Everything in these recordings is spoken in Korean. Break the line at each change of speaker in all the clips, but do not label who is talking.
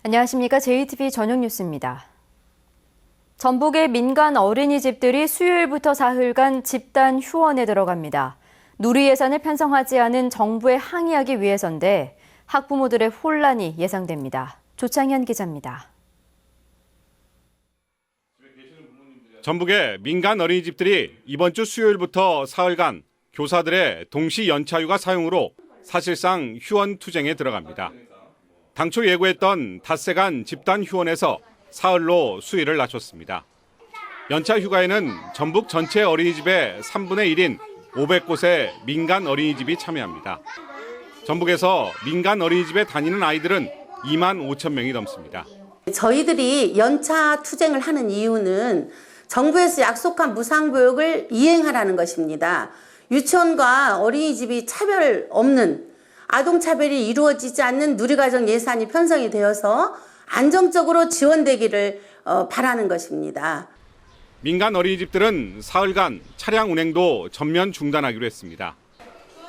안녕하십니까. JTBC 저녁 뉴스입니다. 전북의 민간 어린이집들이 수요일부터 사흘간 집단 휴원에 들어갑니다. 누리 예산을 편성하지 않은 정부에 항의하기 위해서인데 학부모들의 혼란이 예상됩니다. 조창현 기자입니다.
전북의 민간 어린이집들이 이번 주 수요일부터 사흘간 교사들의 동시 연차휴가 사용으로 사실상 휴원 투쟁에 들어갑니다. 당초 예고했던 닷새간 집단 휴원에서 사흘로 수위를 낮췄습니다. 연차 휴가에는 전북 전체 어린이집의 3분의 1인 500곳의 민간 어린이집이 참여합니다. 전북에서 민간 어린이집에 다니는 아이들은 2만 5천 명이 넘습니다.
저희들이 연차 투쟁을 하는 이유는 정부에서 약속한 무상교육을 이행하라는 것입니다. 유치원과 어린이집이 차별 없는 아동차별이 이루어지지 않는 누리과정 예산이 편성이 되어서 안정적으로 지원되기를 바라는 것입니다.
민간 어린이집들은 사흘간 차량 운행도 전면 중단하기로 했습니다.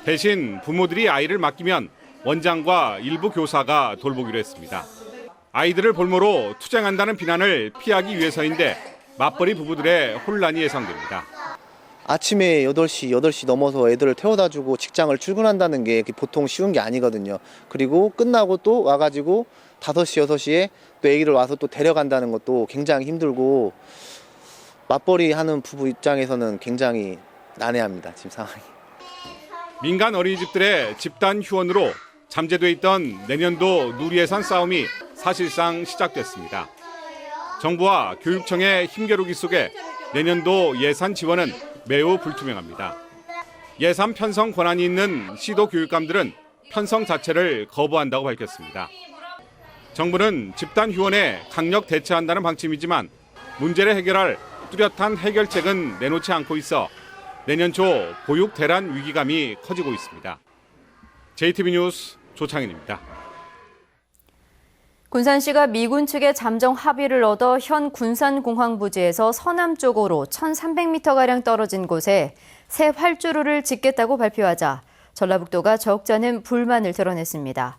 대신 부모들이 아이를 맡기면 원장과 일부 교사가 돌보기로 했습니다. 아이들을 볼모로 투쟁한다는 비난을 피하기 위해서인데 맞벌이 부부들의 혼란이 예상됩니다.
아침에 8시 넘어서 애들을 태워다 주고 직장을 출근한다는 게 보통 쉬운 게 아니거든요. 그리고 끝나고 또 와가지고 5시, 6시에 또 애기를 와서 또 데려간다는 것도 굉장히 힘들고 맞벌이 하는 부부 입장에서는 굉장히 난해합니다, 지금 상황이.
민간 어린이집들의 집단 휴원으로 잠재돼 있던 내년도 누리예산 싸움이 사실상 시작됐습니다. 정부와 교육청의 힘겨루기 속에 내년도 예산 지원은 매우 불투명합니다. 예산 편성 권한이 있는 시도 교육감들은 편성 자체를 거부한다고 밝혔습니다. 정부는 집단 휴원에 강력 대처한다는 방침이지만 문제를 해결할 뚜렷한 해결책은 내놓지 않고 있어 내년 초 보육 대란 위기감이 커지고 있습니다. JTBC 뉴스 조창현입니다.
군산시가 미군 측의 잠정 합의를 얻어 현 군산공항부지에서 서남쪽으로 1,300m가량 떨어진 곳에 새 활주로를 짓겠다고 발표하자 전라북도가 적잖은 불만을 드러냈습니다.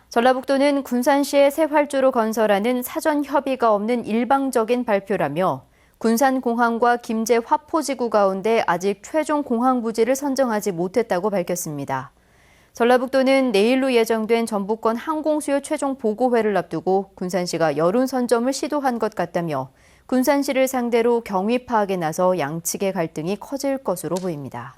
전라북도는 군산시의 새 활주로 건설하는 사전 협의가 없는 일방적인 발표라며 군산공항과 김제 화포지구 가운데 아직 최종 공항부지를 선정하지 못했다고 밝혔습니다. 전라북도는 내일로 예정된 전북권 항공수요 최종 보고회를 앞두고 군산시가 여론 선점을 시도한 것 같다며 군산시를 상대로 경위 파악에 나서 양측의 갈등이 커질 것으로 보입니다.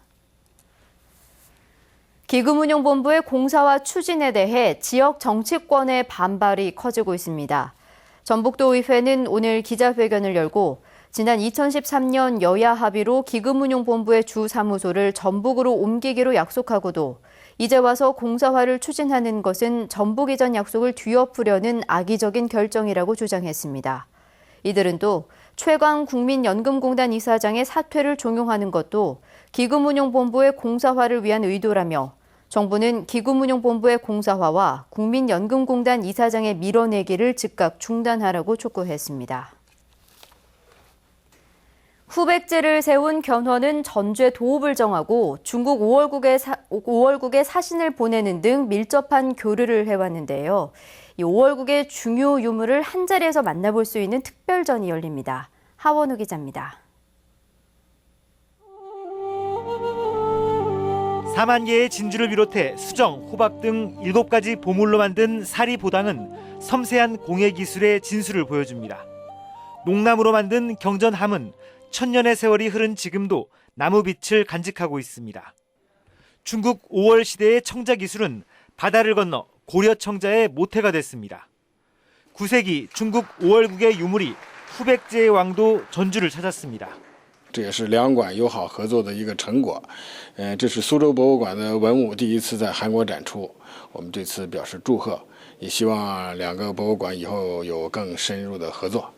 기금운용본부의 공사와 추진에 대해 지역 정치권의 반발이 커지고 있습니다. 전북도의회는 오늘 기자회견을 열고 지난 2013년 여야 합의로 기금운용본부의 주 사무소를 전북으로 옮기기로 약속하고도 이제 와서 공사화를 추진하는 것은 전북 이전 약속을 뒤엎으려는 악의적인 결정이라고 주장했습니다. 이들은 또 최광 국민연금공단 이사장의 사퇴를 종용하는 것도 기금운용본부의 공사화를 위한 의도라며 정부는 기금운용본부의 공사화와 국민연금공단 이사장의 밀어내기를 즉각 중단하라고 촉구했습니다. 후백제를 세운 견훤은 전죄 도읍을 정하고 중국 5월국에 사신을 보내는 등 밀접한 교류를 해왔는데요. 이 5월국의 중요 유물을 한자리에서 만나볼 수 있는 특별전이 열립니다. 하원우 기자입니다.
4만 개의 진주를 비롯해 수정, 호박 등 7가지 보물로 만든 사리보당은 섬세한 공예 기술의 진수를 보여줍니다. 농나무로 만든 경전함은 천년의 세월이 흐른 지금도 나무빛을 간직하고 있습니다. 중국 5월 시대의 청자 기술은 바다를 건너 고려 청자의 모태가 됐습니다. 9세기 중국 5월국의 유물이 후백제의 왕도 전주를 찾았습니다.
这也是两馆友好合作的一个成果。这是苏州博物馆的文物第一次在韩国展出，我们对此表示祝贺，也希望两个博物馆以后有更深入的合作。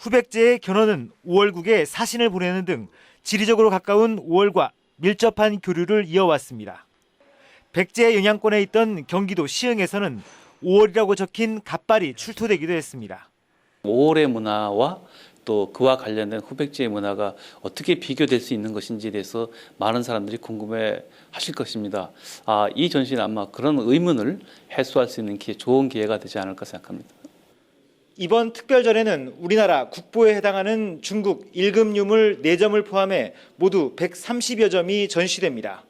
후백제의 견훤은 5월국에 사신을 보내는 등 지리적으로 가까운 5월과 밀접한 교류를 이어왔습니다. 백제의 영향권에 있던 경기도 시흥에서는 5월이라고 적힌 갓발이 출토되기도 했습니다.
5월의 문화와 또 그와 관련된 후백제의 문화가 어떻게 비교될 수 있는 것인지에 대해서 많은 사람들이 궁금해 하실 것입니다. 이 전시는 아마 그런 의문을 해소할 수 있는 좋은 기회가 되지 않을까 생각합니다.
이번 특별전에는 우리나라 국보에 해당하는 중국 1급 유물 4점을 포함해 모두 130여 점이 전시됩니다.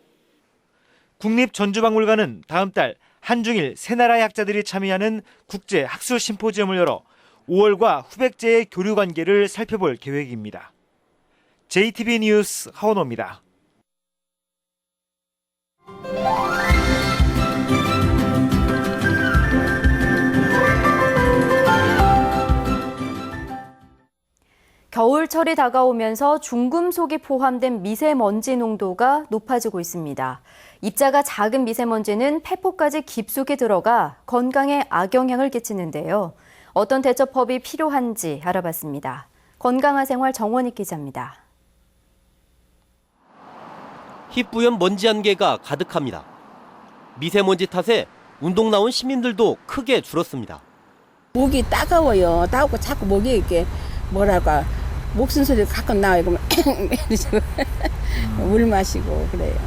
국립전주박물관은 다음 달 한중일 세 나라의 학자들이 참여하는 국제 학술 심포지엄을 열어 5월과 후백제의 교류 관계를 살펴볼 계획입니다. JTB 뉴스 하원호입니다.
겨울철이 다가오면서 중금속이 포함된 미세먼지 농도가 높아지고 있습니다. 입자가 작은 미세먼지는 폐포까지 깊숙이 들어가 건강에 악영향을 끼치는데요. 어떤 대처법이 필요한지 알아봤습니다. 건강한 생활 정원익 기자입니다.
희뿌연 먼지 안개가 가득합니다. 미세먼지 탓에 운동 나온 시민들도 크게 줄었습니다.
목이 따가워요. 따갑고 자꾸 목이 이렇게 뭐랄까 목숨 소리 가끔 나와요. 그러면 물 마시고 그래요.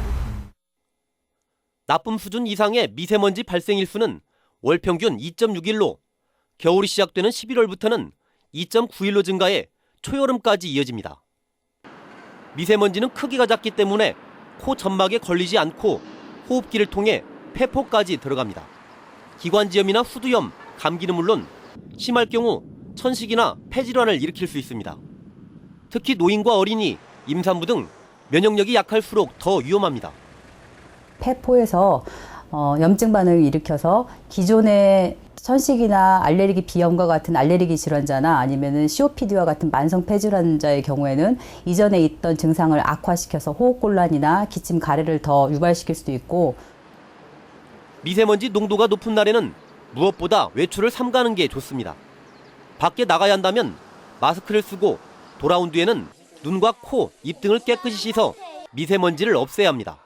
나쁨 수준 이상의 미세먼지 발생 일수는 월 평균 2.6일로 겨울이 시작되는 11월부터는 2.9일로 증가해 초여름까지 이어집니다. 미세먼지는 크기가 작기 때문에 코 점막에 걸리지 않고 호흡기를 통해 폐포까지 들어갑니다. 기관지염이나 후두염, 감기는 물론 심할 경우 천식이나 폐질환을 일으킬 수 있습니다. 특히 노인과 어린이, 임산부 등 면역력이 약할수록 더 위험합니다.
폐포에서 염증 반응을 일으켜서 기존의 천식이나 알레르기 비염과 같은 알레르기 질환자나 아니면은 COPD와 같은 만성 폐질환자의 경우에는 이전에 있던 증상을 악화시켜서 호흡곤란이나 기침 가래를 더 유발시킬 수도 있고,
미세먼지 농도가 높은 날에는 무엇보다 외출을 삼가는 게 좋습니다. 밖에 나가야 한다면 마스크를 쓰고 돌아온 뒤에는 눈과 코, 입 등을 깨끗이 씻어 미세먼지를 없애야 합니다.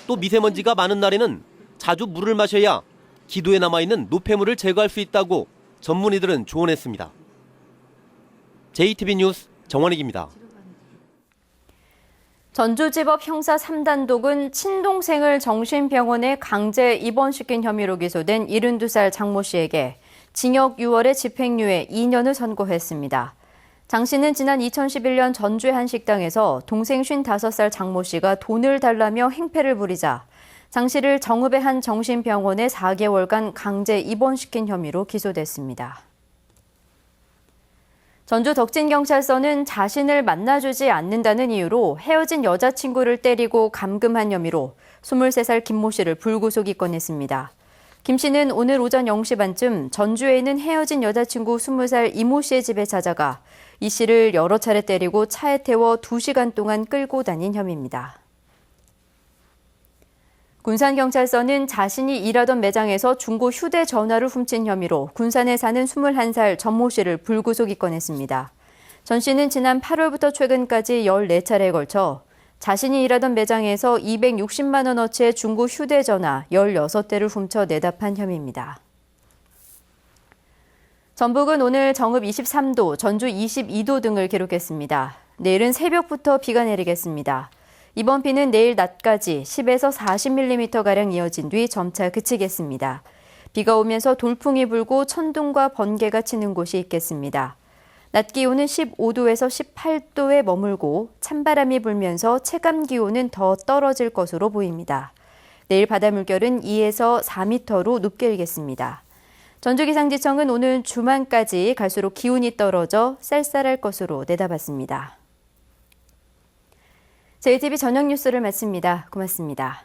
또 미세먼지가 많은 날에는 자주 물을 마셔야 기도에 남아있는 노폐물을 제거할 수 있다고 전문의들은 조언했습니다. JTB 뉴스 정원익입니다.
전주지법 형사 3단독은 친동생을 정신병원에 강제 입원시킨 혐의로 기소된 72살 장모 씨에게 징역 6월에 집행유예 2년을 선고했습니다. 장 씨는 지난 2011년 전주의 한 식당에서 동생 55살 장모 씨가 돈을 달라며 행패를 부리자 장 씨를 정읍의 한 정신병원에 4개월간 강제 입원시킨 혐의로 기소됐습니다. 전주 덕진경찰서는 자신을 만나주지 않는다는 이유로 헤어진 여자친구를 때리고 감금한 혐의로 23살 김모 씨를 불구속 입건했습니다. 김 씨는 오늘 오전 0시 반쯤 전주에 있는 헤어진 여자친구 20살 이모 씨의 집에 찾아가 이 씨를 여러 차례 때리고 차에 태워 2시간 동안 끌고 다닌 혐의입니다. 군산경찰서는 자신이 일하던 매장에서 중고 휴대전화를 훔친 혐의로 군산에 사는 21살 전모 씨를 불구속 입건했습니다. 전 씨는 지난 8월부터 최근까지 14차례에 걸쳐 자신이 일하던 매장에서 260만 원어치의 중고 휴대전화 16대를 훔쳐 내답한 혐의입니다. 전북은 오늘 정읍 23도, 전주 22도 등을 기록했습니다. 내일은 새벽부터 비가 내리겠습니다. 이번 비는 내일 낮까지 10에서 40mm가량 이어진 뒤 점차 그치겠습니다. 비가 오면서 돌풍이 불고 천둥과 번개가 치는 곳이 있겠습니다. 낮 기온은 15도에서 18도에 머물고 찬바람이 불면서 체감 기온은 더 떨어질 것으로 보입니다. 내일 바다 물결은 2에서 4m로 높게 일겠습니다. 전주기상지청은 오늘 주말까지 갈수록 기온이 떨어져 쌀쌀할 것으로 내다봤습니다. JTB 저녁 뉴스를 마칩니다. 고맙습니다.